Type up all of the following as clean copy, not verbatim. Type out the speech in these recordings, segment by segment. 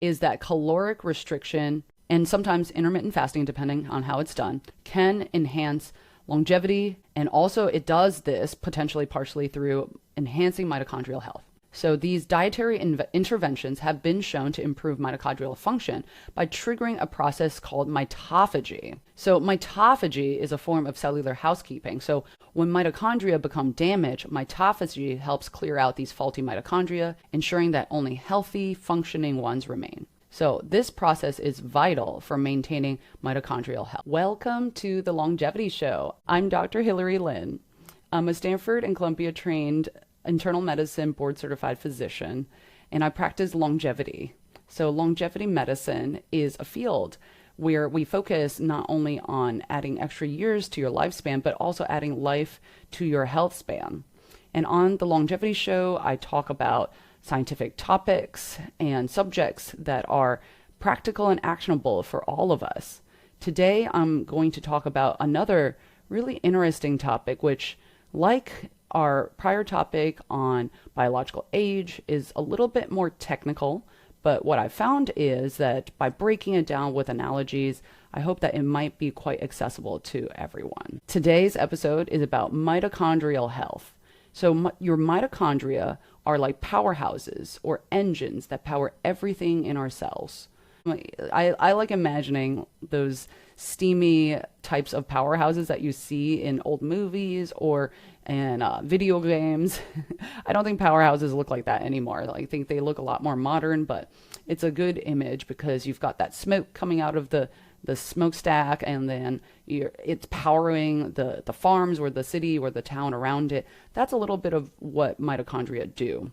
is that caloric restriction and sometimes intermittent fasting, depending on how it's done, can enhance longevity. And also it does this potentially partially through enhancing mitochondrial health. So these dietary interventions have been shown to improve mitochondrial function by triggering a process called mitophagy. So mitophagy is a form of cellular housekeeping. So when mitochondria become damaged, mitophagy helps clear out these faulty mitochondria, ensuring that only healthy, functioning ones remain. So this process is vital for maintaining mitochondrial health. Welcome to the Longevity Show. I'm Dr. Hillary Lynn. I'm a Stanford and Columbia trained internal medicine board certified physician, and I practice longevity. So longevity medicine is a field where we focus not only on adding extra years to your lifespan, but also adding life to your health span. And on the Longevity Show, I talk about scientific topics and subjects that are practical and actionable for all of us. Today, I'm going to talk about another really interesting topic, which, like our prior topic on biological age, is a little bit more technical, but what I found is that by breaking it down with analogies, I hope that it might be quite accessible to everyone. Today's episode is about mitochondrial health. So your mitochondria are like powerhouses or engines that power everything in our cells. I like imagining those steamy types of powerhouses that you see in old movies or in video games. I don't think powerhouses look like that anymore. I think they look a lot more modern, but it's a good image because you've got that smoke coming out of the smokestack, and then it's powering the farms or the city or the town around it. That's a little bit of what mitochondria do.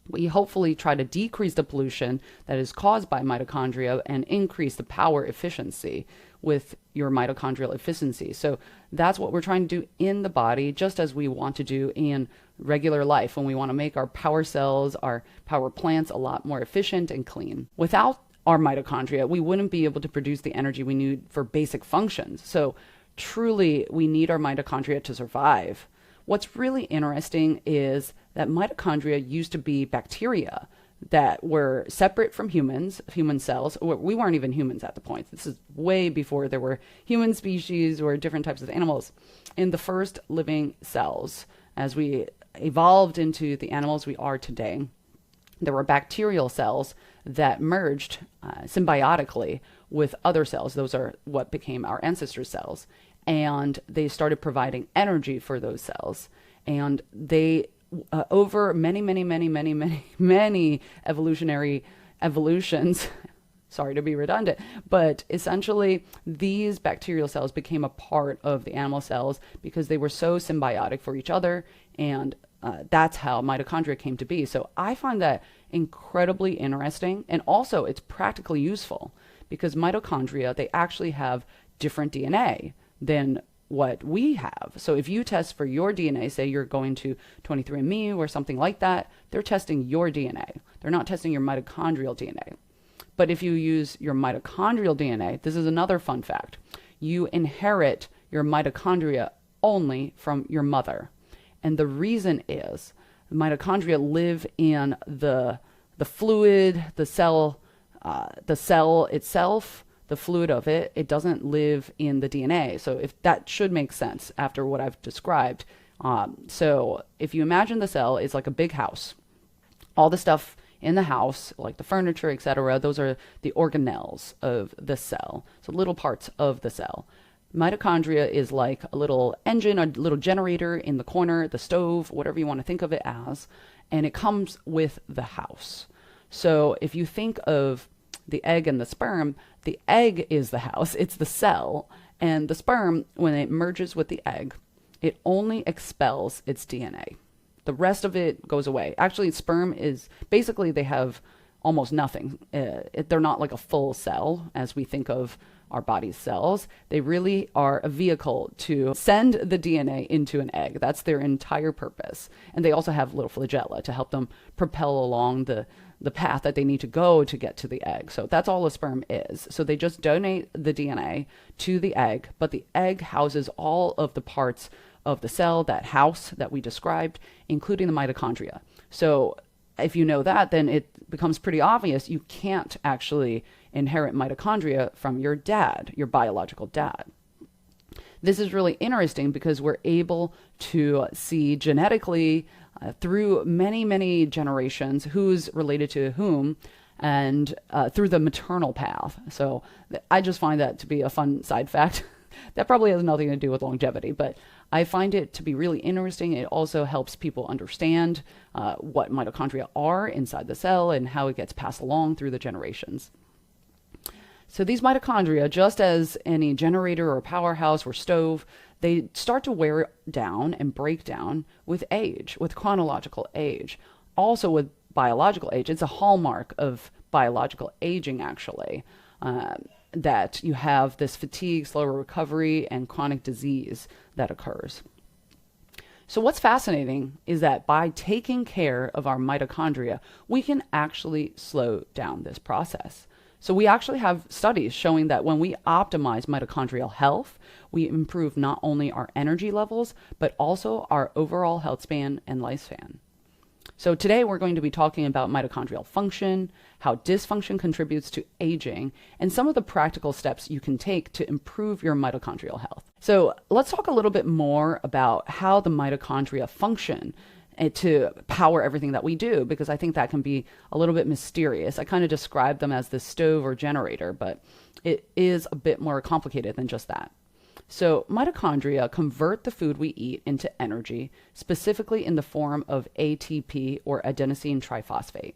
We hopefully try to decrease the pollution that is caused by mitochondria and increase the power efficiency with your mitochondrial efficiency. So that's what we're trying to do in the body, just as we want to do in regular life when we want to make our power cells, our power plants a lot more efficient and clean. Without our mitochondria, we wouldn't be able to produce the energy we need for basic functions. So truly, we need our mitochondria to survive. What's really interesting is that mitochondria used to be bacteria that were separate from humans, human cells. We weren't even humans at the point. This is way before there were human species or different types of animals. In the first living cells, as we evolved into the animals we are today, there were bacterial cells that merged symbiotically with other cells. Those are what became our ancestor cells. And they started providing energy for those cells. And they, over many evolutions, sorry to be redundant, but essentially these bacterial cells became a part of the animal cells because they were so symbiotic for each other. And that's how mitochondria came to be. So I find that incredibly interesting. And also it's practically useful because mitochondria, they actually have different DNA than what we have. So if you test for your DNA, say you're going to 23andMe or something like that, they're testing your DNA. They're not testing your mitochondrial DNA. But if you use your mitochondrial DNA, this is another fun fact. You inherit your mitochondria only from your mother. And the reason is mitochondria live in the fluid, the cell itself, the fluid of it. It doesn't live in the DNA. So if that should make sense after what I've described. So if you imagine the cell is like a big house, all the stuff in the house, like the furniture, etc., those are the organelles of the cell. So little parts of the cell. Mitochondria is like a little engine, a little generator in the corner, the stove, whatever you want to think of it as, and it comes with the house. So if you think of the egg and the sperm, the egg is the house, it's the cell, and the sperm, when it merges with the egg, it only expels its DNA. The rest of it goes away. Actually, sperm is, basically they have almost nothing. They're not like a full cell as we think of our body's cells. They really are a vehicle to send the DNA into an egg. That's their entire purpose. And they also have little flagella to help them propel along the path that they need to go to get to the egg. So that's all a sperm is. So they just donate the DNA to the egg, but the egg houses all of the parts of the cell, that house that we described, including the mitochondria. So if you know that, then it becomes pretty obvious you can't actually inherit mitochondria from your dad, your biological dad. This is really interesting because we're able to see genetically through many, many generations who's related to whom, and through the maternal path. So I just find that to be a fun side fact. That probably has nothing to do with longevity, but I find it to be really interesting. It also helps people understand what mitochondria are inside the cell and how it gets passed along through the generations. So these mitochondria, just as any generator or powerhouse or stove, they start to wear down and break down with age, with chronological age. Also with biological age. It's a hallmark of biological aging, actually, that you have this fatigue, slower recovery, and chronic disease that occurs. So what's fascinating is that by taking care of our mitochondria, we can actually slow down this process. So we actually have studies showing that when we optimize mitochondrial health, we improve not only our energy levels, but also our overall health span and lifespan. So today we're going to be talking about mitochondrial function, how dysfunction contributes to aging, and some of the practical steps you can take to improve your mitochondrial health. So let's talk a little bit more about how the mitochondria function to power everything that we do, because I think that can be a little bit mysterious. I kind of describe them as the stove or generator, but it is a bit more complicated than just that. So mitochondria convert the food we eat into energy, specifically in the form of ATP or adenosine triphosphate.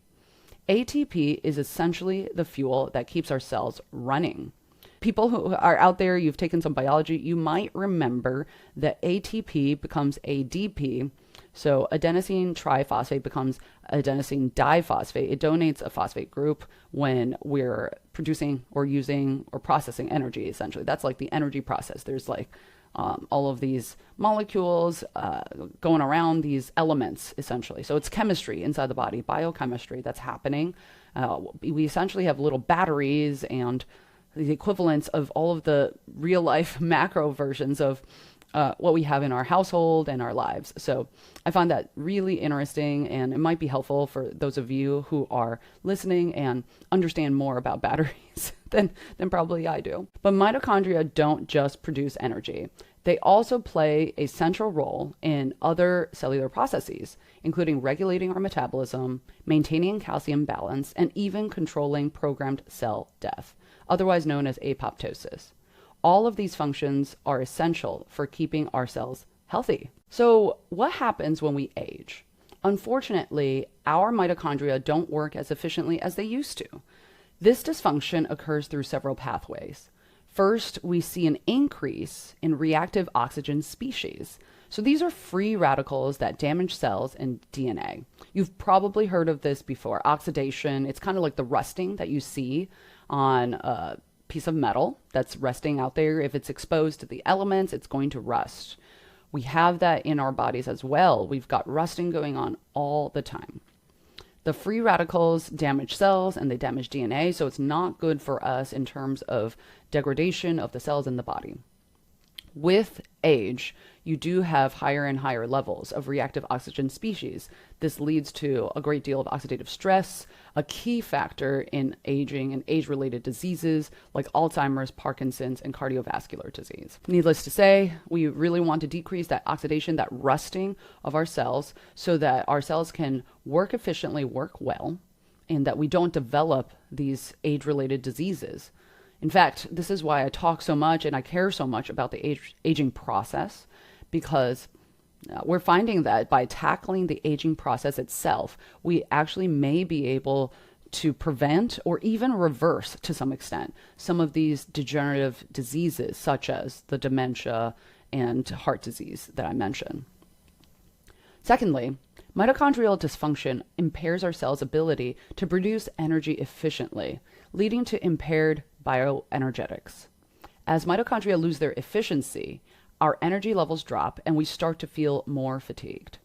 ATP is essentially the fuel that keeps our cells running. People who are out there, you've taken some biology, you might remember that ATP becomes ADP. So adenosine triphosphate becomes adenosine diphosphate. It donates a phosphate group when we're producing or using or processing energy, essentially. That's like the energy process. There's like all of these molecules going around, these elements, essentially. So it's chemistry inside the body, biochemistry that's happening. We essentially have little batteries and the equivalents of all of the real life macro versions of what we have in our household and our lives. So I find that really interesting, and it might be helpful for those of you who are listening and understand more about batteries than probably I do. But mitochondria don't just produce energy. They also play a central role in other cellular processes, including regulating our metabolism, maintaining calcium balance, and even controlling programmed cell death, otherwise known as apoptosis. All of these functions are essential for keeping our cells healthy. So what happens when we age? Unfortunately, our mitochondria don't work as efficiently as they used to. This dysfunction occurs through several pathways. First, we see an increase in reactive oxygen species. So these are free radicals that damage cells and DNA. You've probably heard of this before, oxidation. It's kind of like the rusting that you see on a piece of metal that's resting out there. If it's exposed to the elements, it's going to rust. We have that in our bodies as well. We've got rusting going on all the time. The free radicals damage cells and they damage DNA, so it's not good for us in terms of degradation of the cells in the body. With age, you do have higher and higher levels of reactive oxygen species. This leads to a great deal of oxidative stress, a key factor in aging and age-related diseases like Alzheimer's, Parkinson's, and cardiovascular disease. Needless to say, we really want to decrease that oxidation, that rusting of our cells, so that our cells can work efficiently, work well, and that we don't develop these age-related diseases. In fact, this is why I talk so much and I care so much about the aging process, because we're finding that by tackling the aging process itself, we actually may be able to prevent or even reverse, to some extent, some of these degenerative diseases, such as the dementia and heart disease that I mentioned. Secondly, mitochondrial dysfunction impairs our cells' ability to produce energy efficiently, leading to impaired bioenergetics. As mitochondria lose their efficiency, our energy levels drop and we start to feel more fatigued.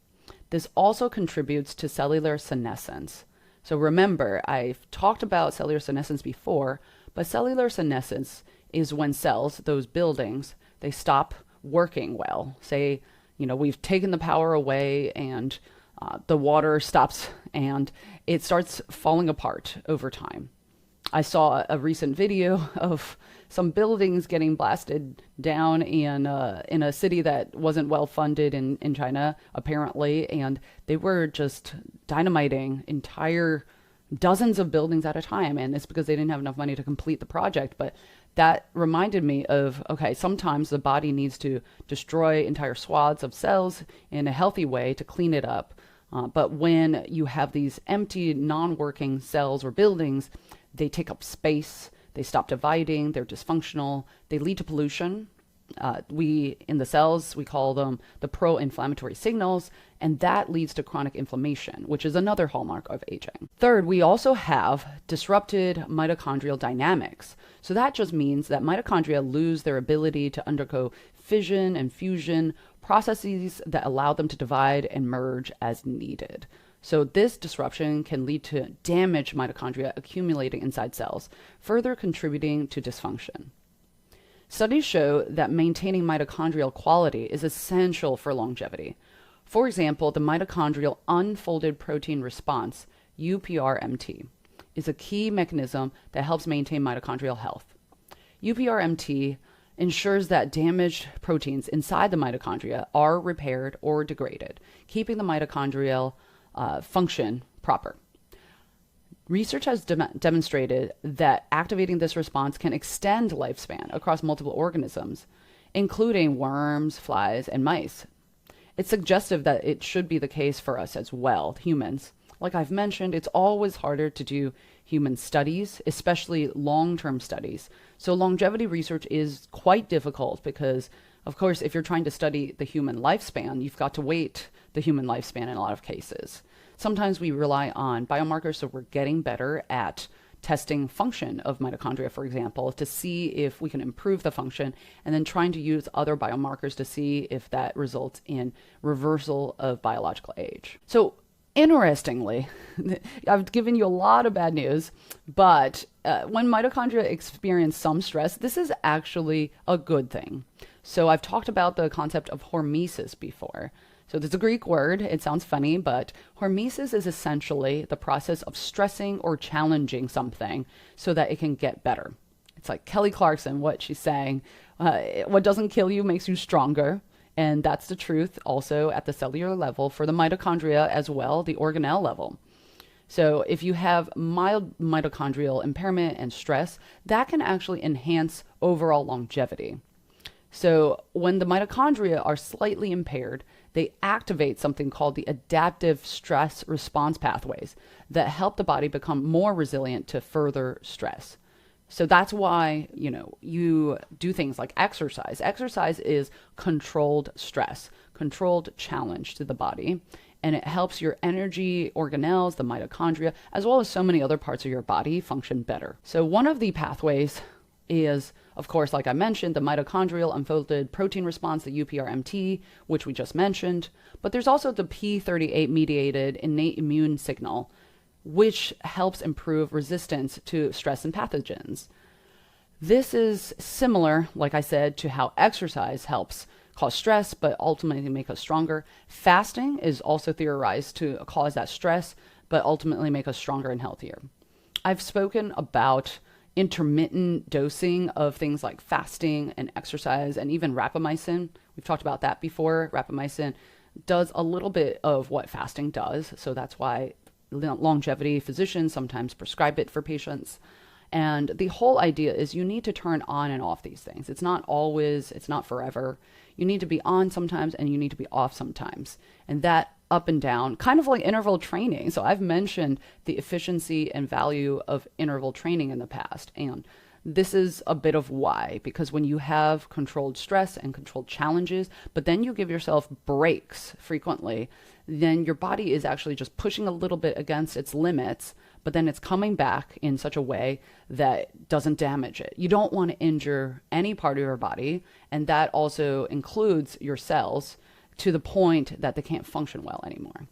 This also contributes to cellular senescence. So remember, I've talked about cellular senescence before, but cellular senescence is when cells, those buildings, they stop working well. Say, we've taken the power away and the water stops and it starts falling apart over time. I saw a recent video of some buildings getting blasted down in a city that wasn't well funded in China, apparently, and they were just dynamiting entire dozens of buildings at a time, and it's because they didn't have enough money to complete the project. But that reminded me of, okay, sometimes the body needs to destroy entire swaths of cells in a healthy way to clean it up. But when you have these empty, non-working cells or buildings, they take up space, they stop dividing, they're dysfunctional, they lead to pollution. In the cells, we call them the pro-inflammatory signals, and that leads to chronic inflammation, which is another hallmark of aging. Third, we also have disrupted mitochondrial dynamics. So that just means that mitochondria lose their ability to undergo fission and fusion processes that allow them to divide and merge as needed. So this disruption can lead to damaged mitochondria accumulating inside cells, further contributing to dysfunction. Studies show that maintaining mitochondrial quality is essential for longevity. For example, the mitochondrial unfolded protein response, UPRMT, is a key mechanism that helps maintain mitochondrial health. UPRMT ensures that damaged proteins inside the mitochondria are repaired or degraded, keeping the mitochondrial function proper. Research has demonstrated that activating this response can extend lifespan across multiple organisms, including worms, flies, and mice. It's suggestive that it should be the case for us as well, humans. Like I've mentioned, it's always harder to do human studies, especially long-term studies. So longevity research is quite difficult because, of course, if you're trying to study the human lifespan, you've got to wait the human lifespan in a lot of cases. Sometimes we rely on biomarkers, so we're getting better at testing function of mitochondria, for example, to see if we can improve the function, and then trying to use other biomarkers to see if that results in reversal of biological age. So interestingly, I've given you a lot of bad news, but when mitochondria experience some stress, this is actually a good thing. So I've talked about the concept of hormesis before. So there's a Greek word, it sounds funny, but hormesis is essentially the process of stressing or challenging something so that it can get better. It's like Kelly Clarkson, what she's saying, what doesn't kill you makes you stronger. And that's the truth also at the cellular level for the mitochondria as well, the organelle level. So if you have mild mitochondrial impairment and stress, that can actually enhance overall longevity. So when the mitochondria are slightly impaired, they activate something called the adaptive stress response pathways that help the body become more resilient to further stress. So that's why, you do things like exercise. Exercise is controlled stress, controlled challenge to the body, and it helps your energy organelles, the mitochondria, as well as so many other parts of your body function better. So one of the pathways is, of course, like I mentioned, the mitochondrial unfolded protein response, the UPRMT, which we just mentioned. But there's also the P38-mediated innate immune signal, which helps improve resistance to stress and pathogens. This is similar, like I said, to how exercise helps cause stress, but ultimately make us stronger. Fasting is also theorized to cause that stress, but ultimately make us stronger and healthier. I've spoken about intermittent dosing of things like fasting and exercise and even rapamycin. We've talked about that before. Rapamycin does a little bit of what fasting does, so that's why longevity physicians sometimes prescribe it for patients. And the whole idea is you need to turn on and off these things. It's not forever. You need to be on sometimes and you need to be off sometimes. And that up and down, kind of like interval training. So I've mentioned the efficiency and value of interval training in the past. And this is a bit of why, because when you have controlled stress and controlled challenges, but then you give yourself breaks frequently, then your body is actually just pushing a little bit against its limits, but then it's coming back in such a way that doesn't damage it. You don't want to injure any part of your body, and that also includes your cells, to the point that they can't function well anymore.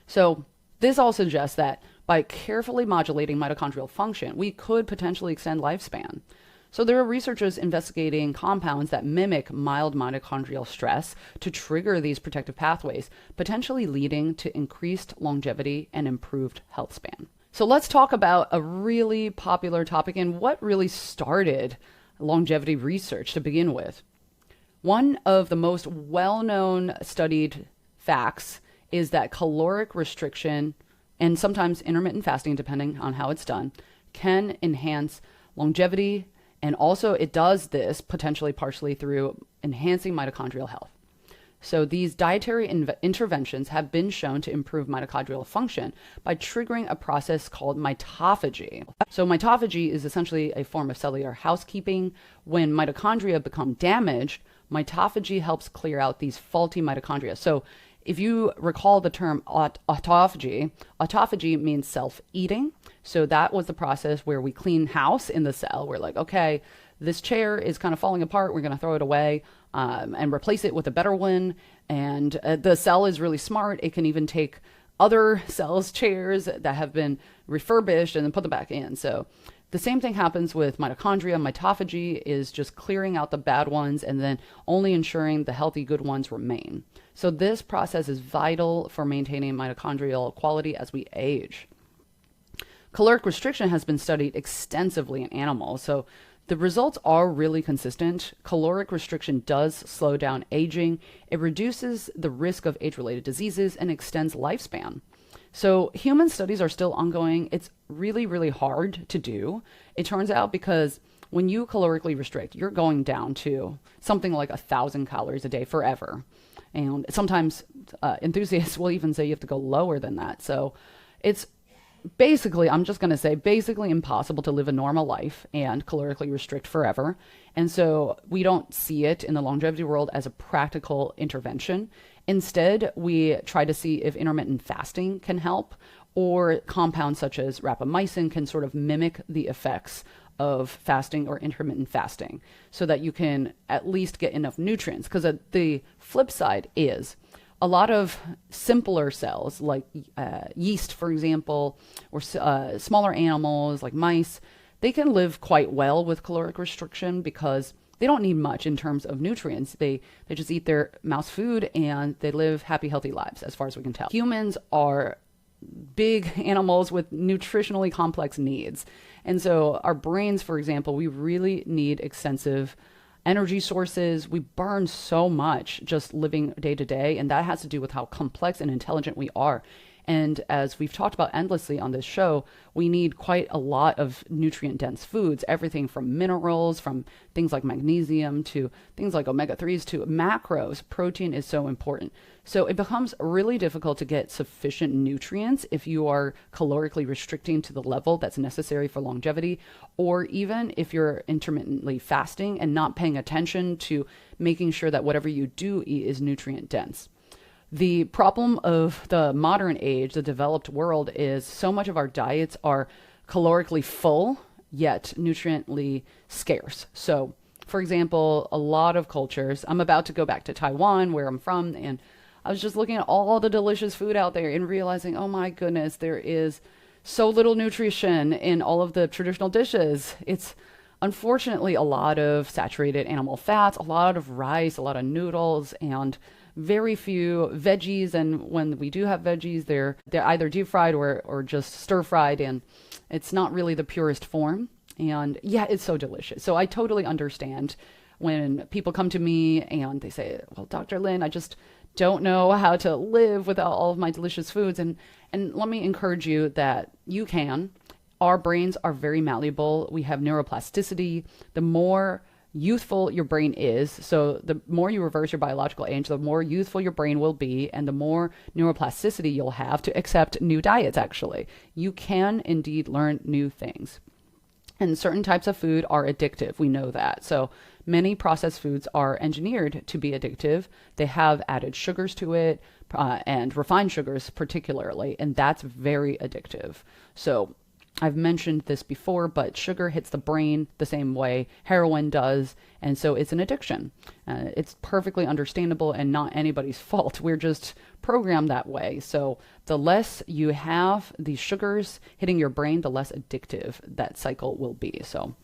So this all suggests that by carefully modulating mitochondrial function, we could potentially extend lifespan. So there are researchers investigating compounds that mimic mild mitochondrial stress to trigger these protective pathways, potentially leading to increased longevity and improved health span. So let's talk about a really popular topic and what really started longevity research to begin with. One of the most well-known studied facts is that caloric restriction and sometimes intermittent fasting, depending on how it's done, can enhance longevity. And also it does this potentially partially through enhancing mitochondrial health. So these dietary interventions have been shown to improve mitochondrial function by triggering a process called mitophagy. So mitophagy is essentially a form of cellular housekeeping. When mitochondria become damaged, mitophagy helps clear out these faulty mitochondria. So if you recall the term autophagy, autophagy means self-eating. So that was the process where we clean house in the cell. We're like, okay, this chair is kind of falling apart. We're going to throw it away and replace it with a better one. And the cell is really smart. It can even take other cells' chairs that have been refurbished and then put them back in. So the same thing happens with mitochondria. Mitophagy is just clearing out the bad ones and then only ensuring the healthy, good ones remain. So this process is vital for maintaining mitochondrial quality as we age. Caloric restriction has been studied extensively in animals, so the results are really consistent. Caloric restriction does slow down aging. It reduces the risk of age-related diseases and extends lifespan. So human studies are still ongoing. It's really, really hard to do. It turns out because when you calorically restrict, you're going down to something like 1,000 calories a day forever. And sometimes enthusiasts will even say you have to go lower than that. So it's basically, I'm just going to say, basically impossible to live a normal life and calorically restrict forever. And so we don't see it in the longevity world as a practical intervention. Instead, we try to see if intermittent fasting can help, or compounds such as rapamycin can sort of mimic the effects of fasting or intermittent fasting so that you can at least get enough nutrients. Because the flip side is a lot of simpler cells like yeast, for example, or smaller animals like mice, they can live quite well with caloric restriction because they don't need much in terms of nutrients. They just eat their mouse food and they live happy, healthy lives as far as we can tell. Humans are big animals with nutritionally complex needs. And so our brains, for example, we really need extensive energy sources. We burn so much just living day to day, and that has to do with how complex and intelligent we are. And as we've talked about endlessly on this show, we need quite a lot of nutrient-dense foods, everything from minerals, from things like magnesium to things like omega-3s to macros. Protein is so important. So it becomes really difficult to get sufficient nutrients if you are calorically restricting to the level that's necessary for longevity, or even if you're intermittently fasting and not paying attention to making sure that whatever you do eat is nutrient-dense. The problem of the modern age, the developed world, is so much of our diets are calorically full, yet nutriently scarce. So, for example, a lot of cultures, I'm about to go back to Taiwan, where I'm from, and I was just looking at all the delicious food out there and realizing, oh my goodness, there is so little nutrition in all of the traditional dishes. It's unfortunately a lot of saturated animal fats, a lot of rice, a lot of noodles, and very few veggies. And when we do have veggies, they're either deep fried or just stir fried, and it's not really the purest form. And yeah, it's so delicious. So I totally understand when people come to me and they say, well, Dr. Lin, I just don't know how to live without all of my delicious foods. And let me encourage you that you can. Our brains are very malleable. We have neuroplasticity. The more youthful your brain is, so the more you reverse your biological age, the more youthful your brain will be, and the more neuroplasticity you'll have to accept new diets. Actually, you can indeed learn new things. And certain types of food are addictive. We know that. So many processed foods are engineered to be addictive. They have added sugars to it, and refined sugars particularly, and that's very addictive. So I've mentioned this before, but sugar hits the brain the same way heroin does, and so it's an addiction. It's perfectly understandable and not anybody's fault. We're just programmed that way. So the less you have these sugars hitting your brain, the less addictive that cycle will be. So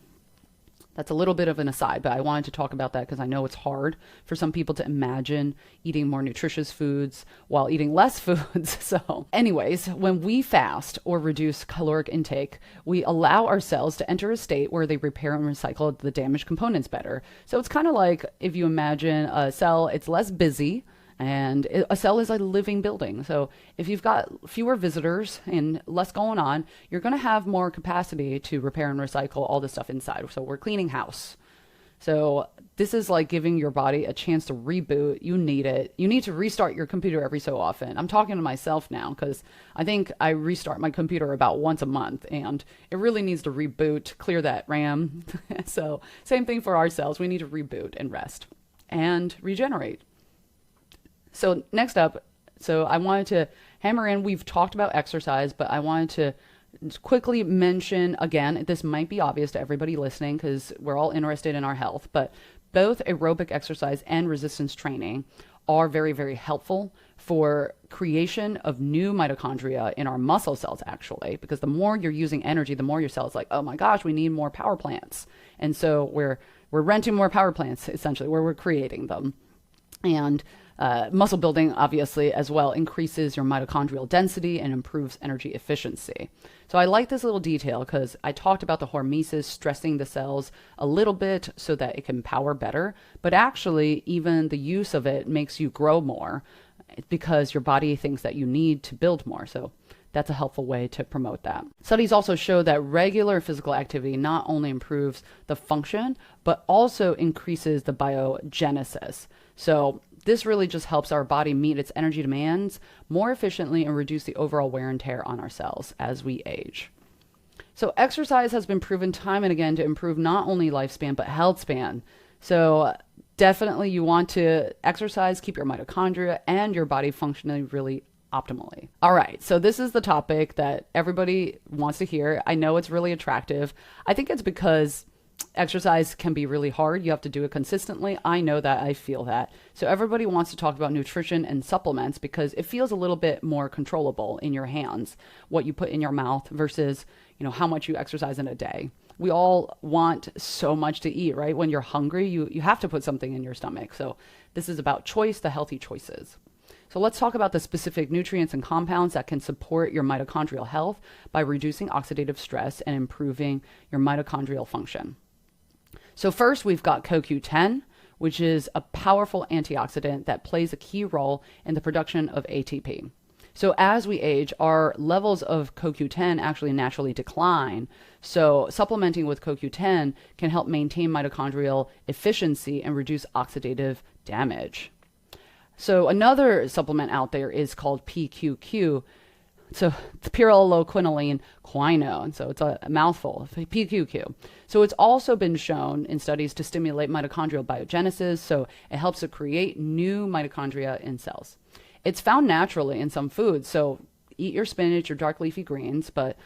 That's a little bit of an aside, but I wanted to talk about that because I know it's hard for some people to imagine eating more nutritious foods while eating less foods. So anyways, when we fast or reduce caloric intake, we allow our cells to enter a state where they repair and recycle the damaged components better. So it's kind of like if you imagine a cell, it's less busy. And a cell is a living building. So if you've got fewer visitors and less going on, you're going to have more capacity to repair and recycle all the stuff inside. So we're cleaning house. So this is like giving your body a chance to reboot. You need it. You need to restart your computer every so often. I'm talking to myself now because I think I restart my computer about once a month, and it really needs to reboot, clear that RAM. So same thing for our cells. We need to reboot and rest and regenerate. So next up, I wanted to hammer in, we've talked about exercise, but I wanted to quickly mention, again, this might be obvious to everybody listening because we're all interested in our health, but both aerobic exercise and resistance training are very, very helpful for creation of new mitochondria in our muscle cells, actually, because the more you're using energy, the more your cells like, oh my gosh, we need more power plants. And so we're renting more power plants, essentially, where we're creating them. And muscle building, obviously, as well, increases your mitochondrial density and improves energy efficiency. So I like this little detail because I talked about the hormesis stressing the cells a little bit so that it can power better. But actually, even the use of it makes you grow more because your body thinks that you need to build more. So that's a helpful way to promote that. Studies also show that regular physical activity not only improves the function, but also increases the biogenesis. So this really just helps our body meet its energy demands more efficiently and reduce the overall wear and tear on our cells as we age. So exercise has been proven time and again to improve not only lifespan, but health span. So definitely you want to exercise, keep your mitochondria and your body functioning really optimally. All right, so this is the topic that everybody wants to hear. I know it's really attractive. I think it's because exercise can be really hard. You have to do it consistently. I know that. I feel that. So everybody wants to talk about nutrition and supplements because it feels a little bit more controllable in your hands, what you put in your mouth versus, how much you exercise in a day. We all want so much to eat, right? When you're hungry, you have to put something in your stomach. So this is about choice, the healthy choices. So let's talk about the specific nutrients and compounds that can support your mitochondrial health by reducing oxidative stress and improving your mitochondrial function. So first, we've got CoQ10, which is a powerful antioxidant that plays a key role in the production of ATP. So as we age, our levels of CoQ10 actually naturally decline. So supplementing with CoQ10 can help maintain mitochondrial efficiency and reduce oxidative damage. So another supplement out there is called PQQ. So it's pyrroloquinoline quinone. So it's a mouthful, PQQ. So it's also been shown in studies to stimulate mitochondrial biogenesis. So it helps to create new mitochondria in cells. It's found naturally in some foods. So eat your spinach, your dark leafy greens, but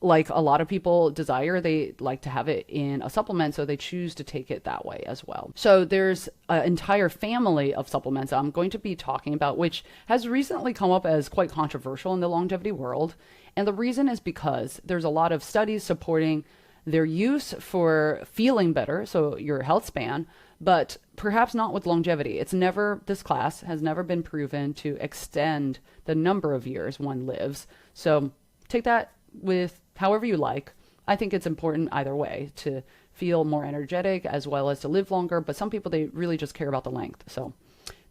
like a lot of people desire, they like to have it in a supplement, so they choose to take it that way as well. So there's an entire family of supplements I'm going to be talking about, which has recently come up as quite controversial in the longevity world. And the reason is because there's a lot of studies supporting their use for feeling better, so your health span, but perhaps not with longevity. This class has never been proven to extend the number of years one lives. So take that with however you like. I think it's important either way to feel more energetic as well as to live longer, but some people, they really just care about the length. So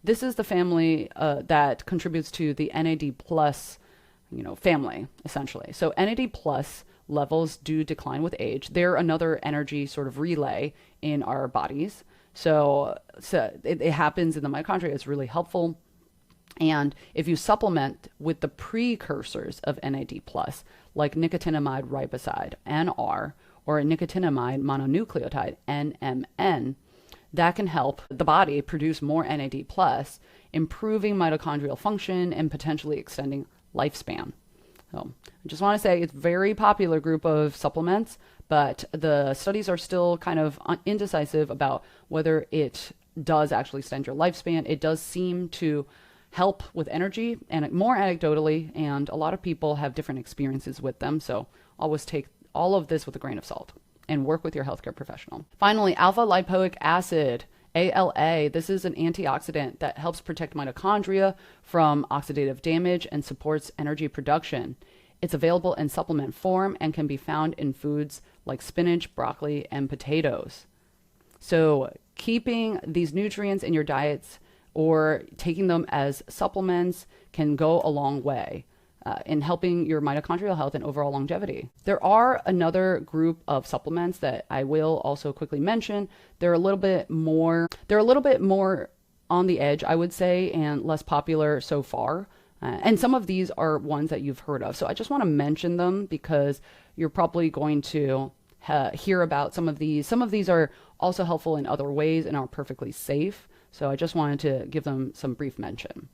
this is the family that contributes to the NAD plus, family, essentially. So NAD plus levels do decline with age. They're another energy sort of relay in our bodies. So it happens in the mitochondria. It's really helpful. And if you supplement with the precursors of NAD+, like nicotinamide riboside, NR, or a nicotinamide mononucleotide, NMN, that can help the body produce more NAD+, improving mitochondrial function and potentially extending lifespan. So I just want to say it's a very popular group of supplements, but the studies are still kind of indecisive about whether it does actually extend your lifespan. It does seem to help with energy, and more anecdotally, and a lot of people have different experiences with them. So always take all of this with a grain of salt. and work with your healthcare professional. Finally, alpha lipoic acid, ALA. This is an antioxidant that helps protect mitochondria from oxidative damage and supports energy production. It's available in supplement form and can be found in foods like spinach, broccoli, and potatoes. So keeping these nutrients in your diets or taking them as supplements can go a long way in helping your mitochondrial health and overall longevity. There are another group of supplements that I will also quickly mention. They're a little bit more on the edge, I would say, and less popular so far. And some of these are ones that you've heard of. So I just want to mention them because you're probably going to hear about some of these. Some of these are also helpful in other ways and are perfectly safe. So I just wanted to give them some brief mention.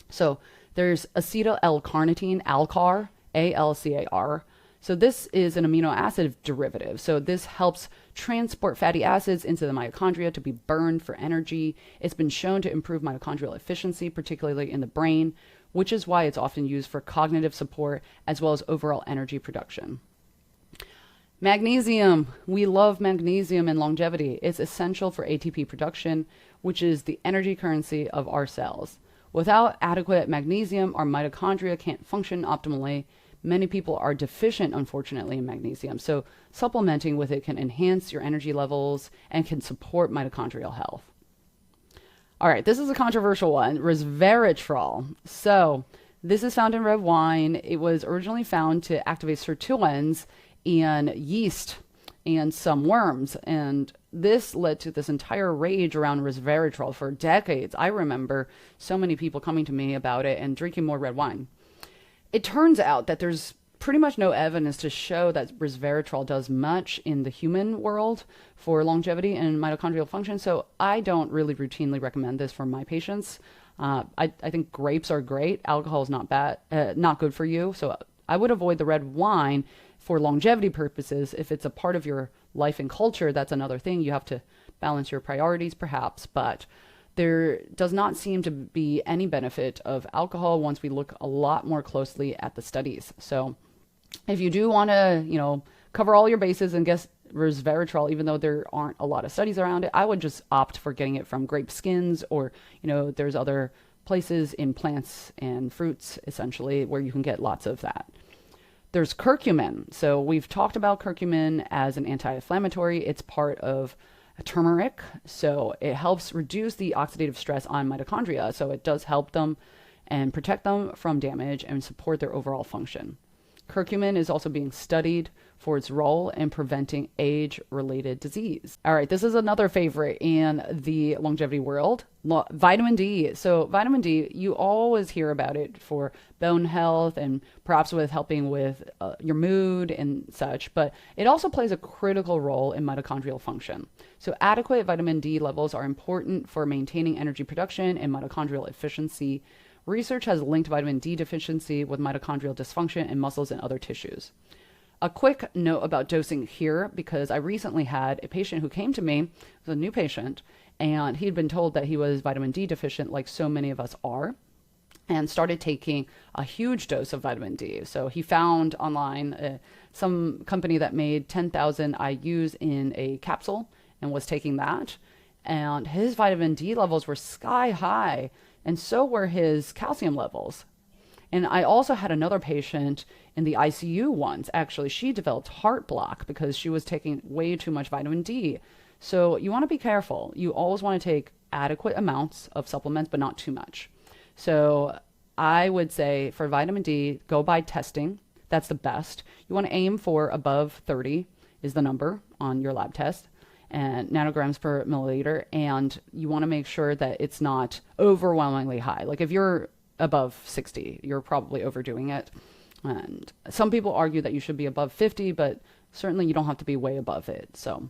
So there's acetyl L-carnitine, ALCAR, ALCAR. So this is an amino acid derivative. So this helps transport fatty acids into the mitochondria to be burned for energy. It's been shown to improve mitochondrial efficiency, particularly in the brain, which is why it's often used for cognitive support as well as overall energy production. Magnesium. We love magnesium in longevity. It's essential for ATP production, which is the energy currency of our cells. Without adequate magnesium, our mitochondria can't function optimally. Many people are deficient, unfortunately, in magnesium. So supplementing with it can enhance your energy levels and can support mitochondrial health. All right, this is a controversial one, resveratrol. So this is found in red wine. It was originally found to activate sirtuins in yeast and some worms. And this led to this entire rage around resveratrol for decades. I remember so many people coming to me about it and drinking more red wine. It turns out that there's pretty much no evidence to show that resveratrol does much in the human world for longevity and mitochondrial function. So I don't really routinely recommend this for my patients. I think grapes are great. Alcohol is not bad, not good for you. So I would avoid the red wine for longevity purposes. If it's a part of your life and culture, that's another thing. You have to balance your priorities perhaps, but there does not seem to be any benefit of alcohol once we look a lot more closely at the studies. So if you do want to, cover all your bases and guess resveratrol, even though there aren't a lot of studies around it, I would just opt for getting it from grape skins or, there's other places in plants and fruits essentially where you can get lots of that. There's curcumin. So we've talked about curcumin as an anti-inflammatory. It's part of turmeric. So it helps reduce the oxidative stress on mitochondria. So it does help them and protect them from damage and support their overall function. Curcumin is also being studied for its role in preventing age-related disease. All right, this is another favorite in the longevity world, vitamin D. So vitamin D, you always hear about it for bone health and perhaps with helping with your mood and such, but it also plays a critical role in mitochondrial function. So adequate vitamin D levels are important for maintaining energy production and mitochondrial efficiency. Research has linked vitamin D deficiency with mitochondrial dysfunction in muscles and other tissues. A quick note about dosing here, because I recently had a patient who came to me, it was a new patient, and he'd been told that he was vitamin D deficient like so many of us are, and started taking a huge dose of vitamin D. So he found online some company that made 10,000 IUs in a capsule and was taking that, and his vitamin D levels were sky high, and so were his calcium levels. And I also had another patient in the ICU once. Actually, she developed heart block because she was taking way too much vitamin D. So you want to be careful. You always want to take adequate amounts of supplements, but not too much. So I would say for vitamin D, go by testing. That's the best. You want to aim for above 30 is the number on your lab test, and nanograms per milliliter, and you want to make sure that it's not overwhelmingly high. Like if you're above 60, you're probably overdoing it. And some people argue that you should be above 50, but certainly you don't have to be way above it. So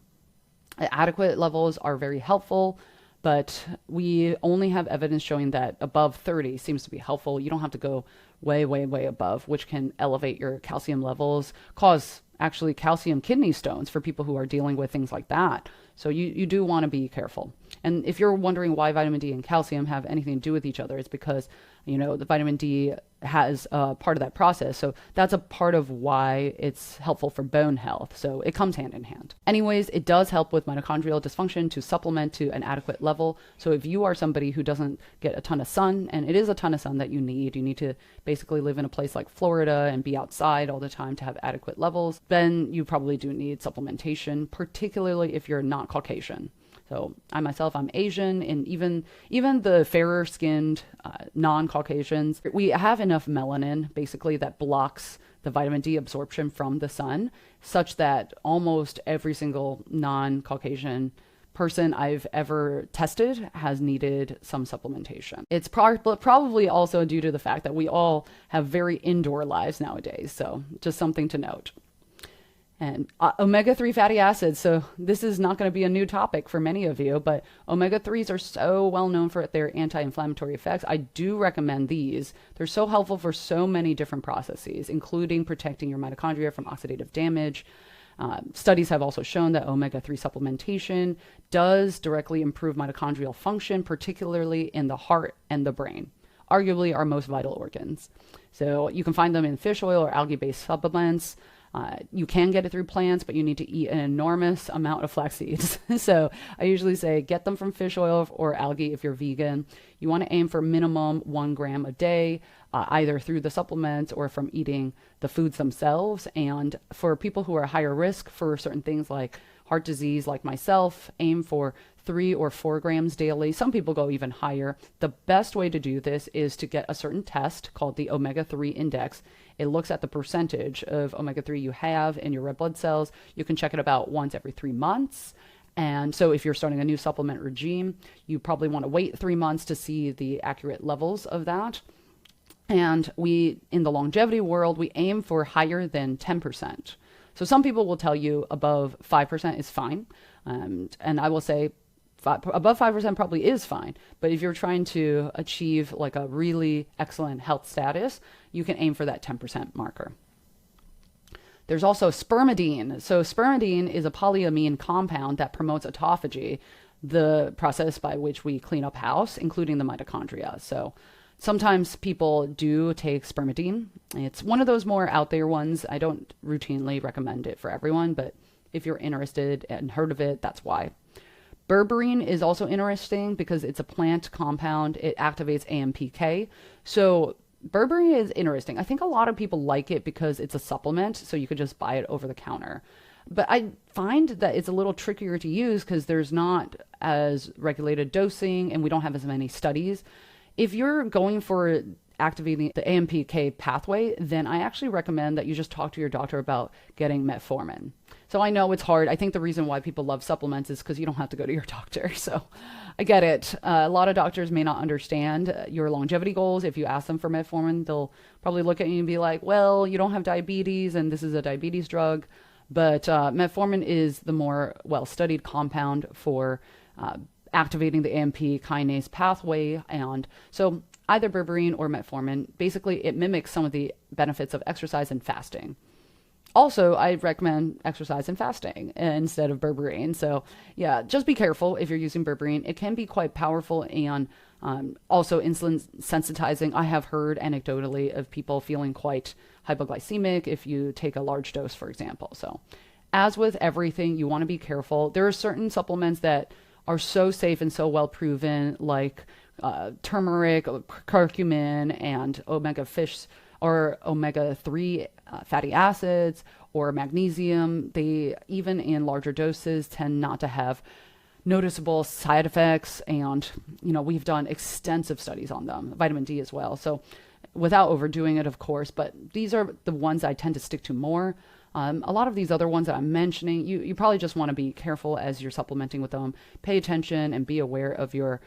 adequate levels are very helpful, but we only have evidence showing that above 30 seems to be helpful. You don't have to go way, way, way above, which can elevate your calcium levels, cause actually calcium kidney stones for people who are dealing with things like that. So you do want to be careful. And if you're wondering why vitamin D and calcium have anything to do with each other, it's because The vitamin D has part of that process. So that's a part of why it's helpful for bone health. So it comes hand in hand. Anyways, it does help with mitochondrial dysfunction to supplement to an adequate level. So if you are somebody who doesn't get a ton of sun, and it is a ton of sun that you need to basically live in a place like Florida and be outside all the time to have adequate levels, then you probably do need supplementation, particularly if you're not Caucasian. So I myself, I'm Asian, and even the fairer skinned non-Caucasians, we have enough melanin basically that blocks the vitamin D absorption from the sun, such that almost every single non-Caucasian person I've ever tested has needed some supplementation. It's probably also due to the fact that we all have very indoor lives nowadays. So just something to note. And omega-3 fatty acids. So this is not going to be a new topic for many of you, but omega-3s are so well known for their anti-inflammatory effects. I do recommend these. They're so helpful for so many different processes, including protecting your mitochondria from oxidative damage. Studies have also shown that omega-3 supplementation does directly improve mitochondrial function, particularly in the heart and the brain, arguably our most vital organs. So you can find them in fish oil or algae-based supplements. You can get it through plants, but you need to eat an enormous amount of flax seeds. So I usually say get them from fish oil or algae if you're vegan. You want to aim for minimum 1 gram a day, either through the supplements or from eating the foods themselves. And for people who are higher risk for certain things like heart disease, like myself, aim for 3 or 4 grams daily. Some people go even higher. The best way to do this is to get a certain test called the omega-3 index. It looks at the percentage of omega-3 you have in your red blood cells. You can check it about once every 3 months. And so if you're starting a new supplement regime, you probably want to wait 3 months to see the accurate levels of that. And in the longevity world, we aim for higher than 10%. So some people will tell you above 5% is fine. And I will say above 5% probably is fine. But if you're trying to achieve like a really excellent health status, you can aim for that 10% marker. There's also spermidine. So spermidine is a polyamine compound that promotes autophagy, the process by which we clean up house, including the mitochondria. So sometimes people do take spermidine. It's one of those more out there ones. I don't routinely recommend it for everyone, but if you're interested and heard of it, that's why. Berberine is also interesting because it's a plant compound. It activates AMPK. So berberine is interesting. I think a lot of people like it because it's a supplement, so you could just buy it over the counter. But I find that it's a little trickier to use because there's not as regulated dosing and we don't have as many studies. If you're going for activating the AMPK pathway, then I actually recommend that you just talk to your doctor about getting metformin. So I know it's hard. I think the reason why people love supplements is because you don't have to go to your doctor. So I get it. A lot of doctors may not understand your longevity goals. If you ask them for metformin, they'll probably look at you and be like, well, you don't have diabetes and this is a diabetes drug. But metformin is the more well-studied compound for activating the AMP kinase pathway. And so either berberine or metformin, basically it mimics some of the benefits of exercise and fasting. Also, I recommend exercise and fasting instead of berberine. So yeah, just be careful if you're using berberine. It can be quite powerful and also insulin sensitizing. I have heard anecdotally of people feeling quite hypoglycemic if you take a large dose, for example. So as with everything, you want to be careful. There are certain supplements that are so safe and so well proven, like turmeric, curcumin, and omega-3 fatty acids or magnesium. They, even in larger doses, tend not to have noticeable side effects. And, we've done extensive studies on them, vitamin D as well. So without overdoing it, of course, but these are the ones I tend to stick to more. A lot of these other ones that I'm mentioning, you probably just want to be careful as you're supplementing with them. Pay attention and be aware of your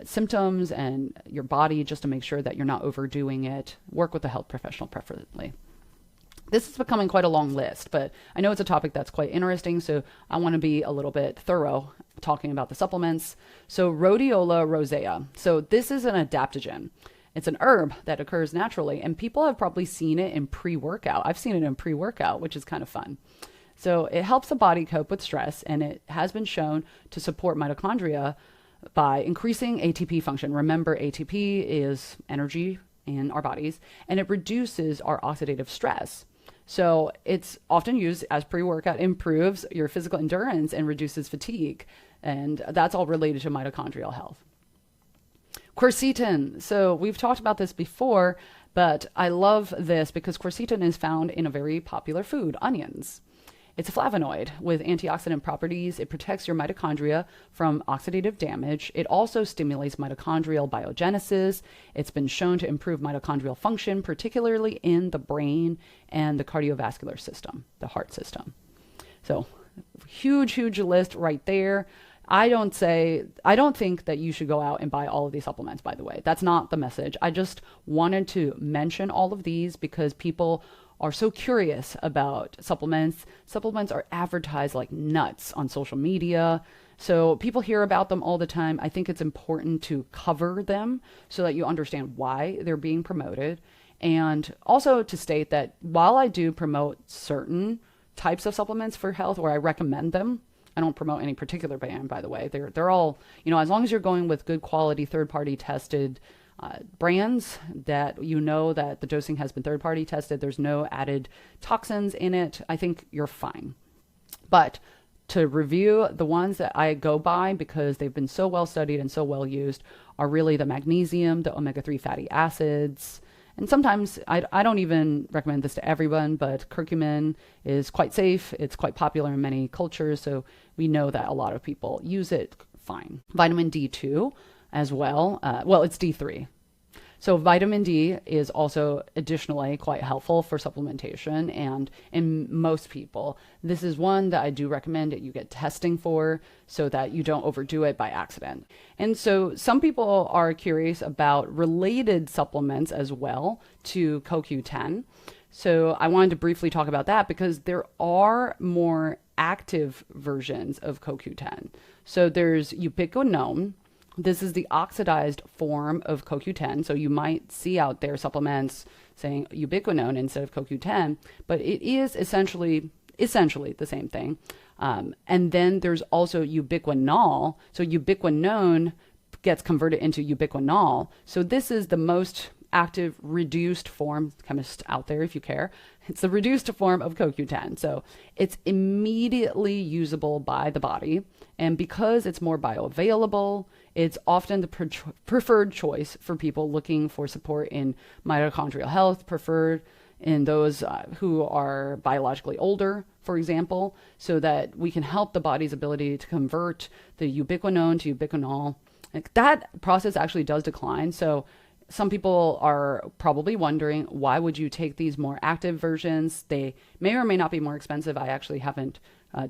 symptoms and your body just to make sure that you're not overdoing it. Work with a health professional preferably. This is becoming quite a long list, but I know it's a topic that's quite interesting, so I want to be a little bit thorough talking about the supplements. So Rhodiola rosea. So this is an adaptogen. It's an herb that occurs naturally, and people have probably seen it in pre-workout. I've seen it in pre-workout, which is kind of fun. So it helps the body cope with stress, and it has been shown to support mitochondria by increasing ATP function. Remember, ATP is energy in our bodies, and it reduces our oxidative stress. So it's often used as pre-workout, improves your physical endurance and reduces fatigue. And that's all related to mitochondrial health. Quercetin. So we've talked about this before, but I love this because quercetin is found in a very popular food, onions. It's a flavonoid with antioxidant properties. It protects your mitochondria from oxidative damage. It also stimulates mitochondrial biogenesis. It's been shown to improve mitochondrial function, particularly in the brain and the cardiovascular system, the heart system. So huge list right there. I don't think that you should go out and buy all of these supplements, by the way. That's not the message. I just wanted to mention all of these because people are so curious about supplements. Supplements are advertised like nuts on social media. So people hear about them all the time. I think it's important to cover them so that you understand why they're being promoted. And also to state that while I do promote certain types of supplements for health, or I recommend them, I don't promote any particular brand, by the way. They're all, as long as you're going with good quality, third-party tested brands that that the dosing has been third-party tested, there's no added toxins in it, I think you're fine. But to review, the ones that I go by because they've been so well studied and so well used are really the magnesium, the omega-3 fatty acids, and sometimes I don't even recommend this to everyone, but curcumin is quite safe. It's quite popular in many cultures, so we know that a lot of people use it fine. Vitamin D2 as well. It's D3. So vitamin D is also additionally quite helpful for supplementation, and in most people, this is one that I do recommend that you get testing for so that you don't overdo it by accident. And so some people are curious about related supplements as well to CoQ10. So I wanted to briefly talk about that because there are more active versions of CoQ10. So there's ubiquinone. This is the oxidized form of CoQ10. So you might see out there supplements saying ubiquinone instead of CoQ10, but it is essentially the same thing. And then there's also ubiquinol. So ubiquinone gets converted into ubiquinol. So this is the most active reduced form, chemists out there if you care, it's the reduced form of CoQ10. So it's immediately usable by the body. And because it's more bioavailable, it's often the preferred choice for people looking for support in mitochondrial health, preferred in those who are biologically older, for example, so that we can help the body's ability to convert the ubiquinone to ubiquinol. Like that process actually does decline. So some people are probably wondering, why would you take these more active versions? They may or may not be more expensive. I actually haven't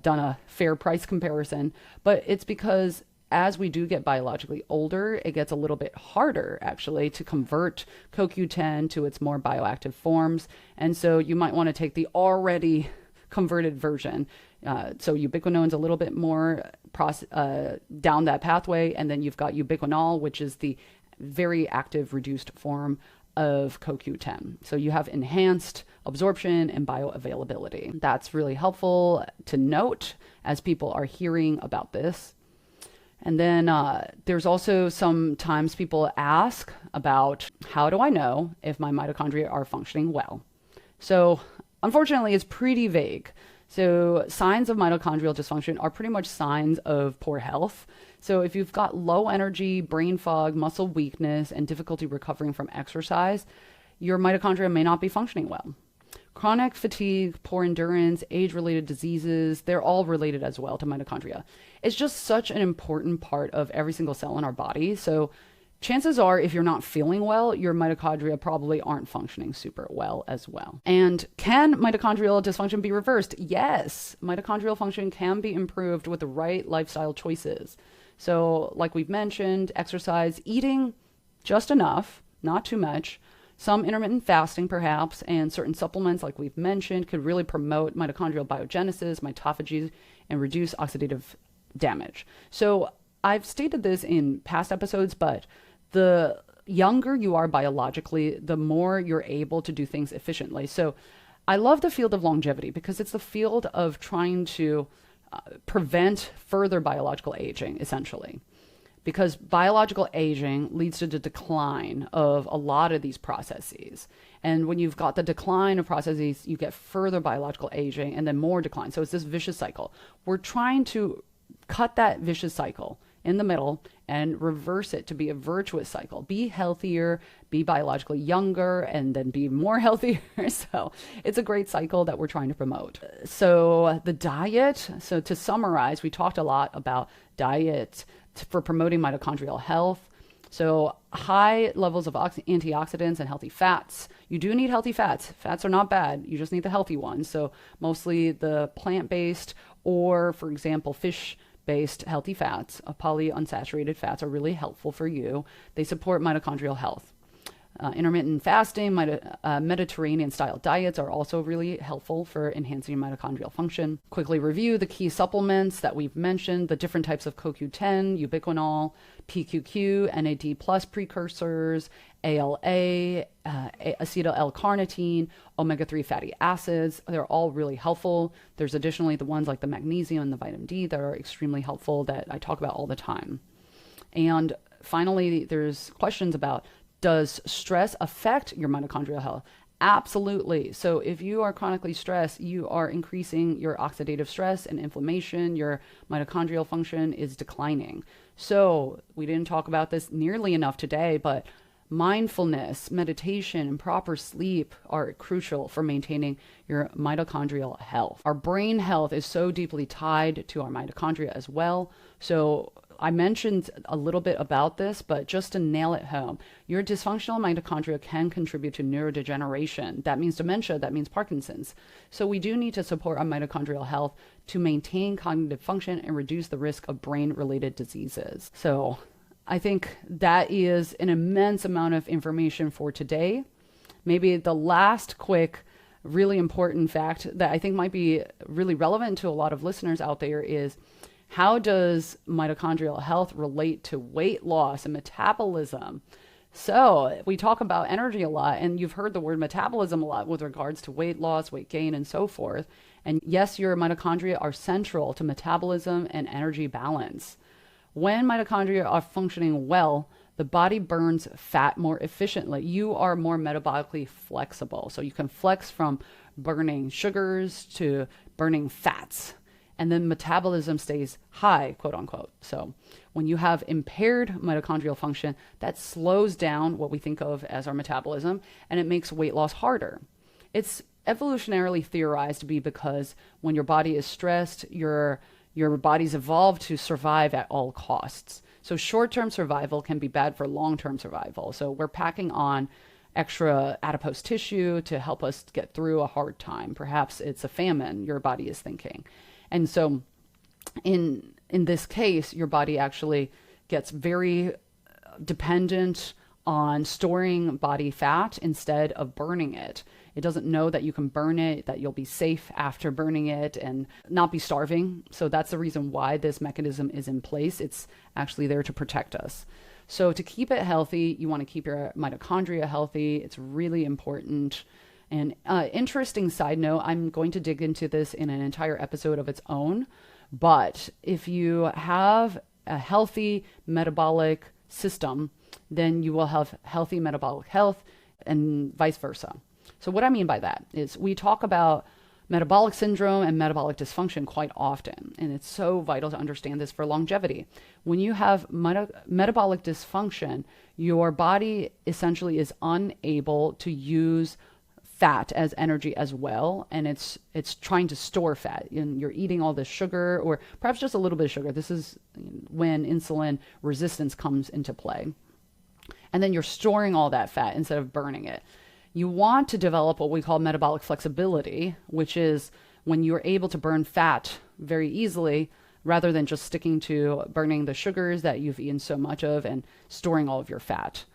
done a fair price comparison, but it's because as we do get biologically older, it gets a little bit harder actually to convert CoQ10 to its more bioactive forms. And so you might want to take the already converted version. So ubiquinone's a little bit more down that pathway. And then you've got ubiquinol, which is the very active reduced form of CoQ10. So you have enhanced absorption and bioavailability. That's really helpful to note as people are hearing about this. And then there's also sometimes people ask about, how do I know if my mitochondria are functioning well? So unfortunately, it's pretty vague. So signs of mitochondrial dysfunction are pretty much signs of poor health. So if you've got low energy, brain fog, muscle weakness, and difficulty recovering from exercise, your mitochondria may not be functioning well. Chronic fatigue, poor endurance, age-related diseases, they're all related as well to mitochondria. It's just such an important part of every single cell in our body. So chances are, if you're not feeling well, your mitochondria probably aren't functioning super well as well. And can mitochondrial dysfunction be reversed? Yes, mitochondrial function can be improved with the right lifestyle choices. So like we've mentioned, exercise, eating just enough, not too much, some intermittent fasting perhaps, and certain supplements like we've mentioned could really promote mitochondrial biogenesis, mitophagy, and reduce oxidative damage. So I've stated this in past episodes, but the younger you are biologically, the more you're able to do things efficiently. So I love the field of longevity because it's the field of trying to prevent further biological aging, essentially. because biological aging leads to the decline of a lot of these processes. And when you've got the decline of processes, you get further biological aging and then more decline. So it's this vicious cycle. We're trying to cut that vicious cycle in the middle and reverse it to be a virtuous cycle. Be healthier, be biologically younger, and then be more healthier. So it's a great cycle that we're trying to promote. So the diet, so to summarize, we talked a lot about diet for promoting mitochondrial health. So high levels of antioxidants and healthy fats. You do need healthy fats. Fats are not bad. You just need the healthy ones. So mostly the plant-based or, for example, fish-based healthy fats, polyunsaturated fats are really helpful for you. They support mitochondrial health. Intermittent fasting, Mediterranean style diets are also really helpful for enhancing mitochondrial function. Quickly review the key supplements that we've mentioned, the different types of CoQ10, ubiquinol, PQQ, NAD plus precursors, ALA, acetyl L-carnitine, omega-3 fatty acids. They're all really helpful. There's additionally the ones like the magnesium and the vitamin D that are extremely helpful that I talk about all the time. And finally, there's questions about, does stress affect your mitochondrial health? Absolutely. So if you are chronically stressed, you are increasing your oxidative stress and inflammation. Your mitochondrial function is declining. So we didn't talk about this nearly enough today, but mindfulness, meditation, and proper sleep are crucial for maintaining your mitochondrial health. Our brain health is so deeply tied to our mitochondria as well. So I mentioned a little bit about this, but just to nail it home, your dysfunctional mitochondria can contribute to neurodegeneration. That means dementia, that means Parkinson's. So we do need to support our mitochondrial health to maintain cognitive function and reduce the risk of brain-related diseases. So I think that is an immense amount of information for today. Maybe the last quick, really important fact that I think might be really relevant to a lot of listeners out there is, how does mitochondrial health relate to weight loss and metabolism? So we talk about energy a lot, and you've heard the word metabolism a lot with regards to weight loss, weight gain, and so forth. And yes, your mitochondria are central to metabolism and energy balance. When mitochondria are functioning well, the body burns fat more efficiently. You are more metabolically flexible. So you can flex from burning sugars to burning fats. And then metabolism stays high, quote unquote. So when you have impaired mitochondrial function, that slows down what we think of as our metabolism, and it makes weight loss harder. It's evolutionarily theorized to be because when your body is stressed, your body's evolved to survive at all costs. So short-term survival can be bad for long-term survival. So we're packing on extra adipose tissue to help us get through a hard time. Perhaps it's a famine, your body is thinking. And so in this case, your body actually gets very dependent on storing body fat instead of burning it. It doesn't know that you can burn it, that you'll be safe after burning it and not be starving. So that's the reason why this mechanism is in place. It's actually there to protect us. So to keep it healthy, you want to keep your mitochondria healthy. It's really important. And interesting side note, I'm going to dig into this in an entire episode of its own. But if you have a healthy metabolic system, then you will have healthy metabolic health and vice versa. So what I mean by that is we talk about metabolic syndrome and metabolic dysfunction quite often. And it's so vital to understand this for longevity. When you have metabolic dysfunction, your body essentially is unable to use fat as energy as well, and it's trying to store fat, and you're eating all this sugar, or perhaps just a little bit of sugar. This is when insulin resistance comes into play, and then you're storing all that fat instead of burning it. You want to develop what we call metabolic flexibility, which is when you're able to burn fat very easily rather than just sticking to burning the sugars that you've eaten so much of and storing all of your fat.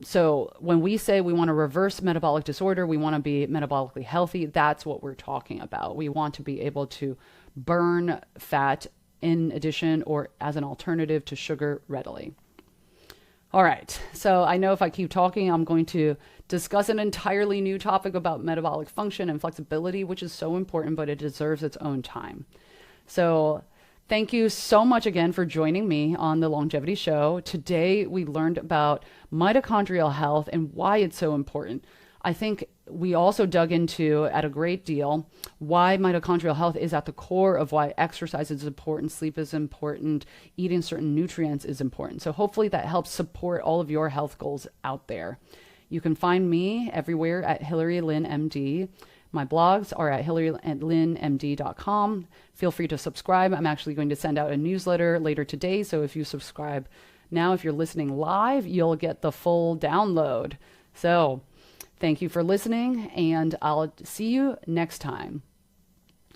So when we say we want to reverse metabolic disorder, we want to be metabolically healthy, that's what we're talking about. We want to be able to burn fat in addition or as an alternative to sugar readily. All right, so I know if I keep talking, I'm going to discuss an entirely new topic about metabolic function and flexibility, which is so important, but it deserves its own time. So Thank you so much again for joining me on the Longevity Show. Today, we learned about mitochondrial health and why it's so important. I think we also dug into, at a great deal, why mitochondrial health is at the core of why exercise is important, sleep is important, eating certain nutrients is important. So hopefully that helps support all of your health goals out there. You can find me everywhere at Hillary Lynn MD. My blogs are at hillarylynnmd.com. Feel free to subscribe. I'm actually going to send out a newsletter later today. So if you subscribe now, if you're listening live, you'll get the full download. So thank you for listening, and I'll see you next time.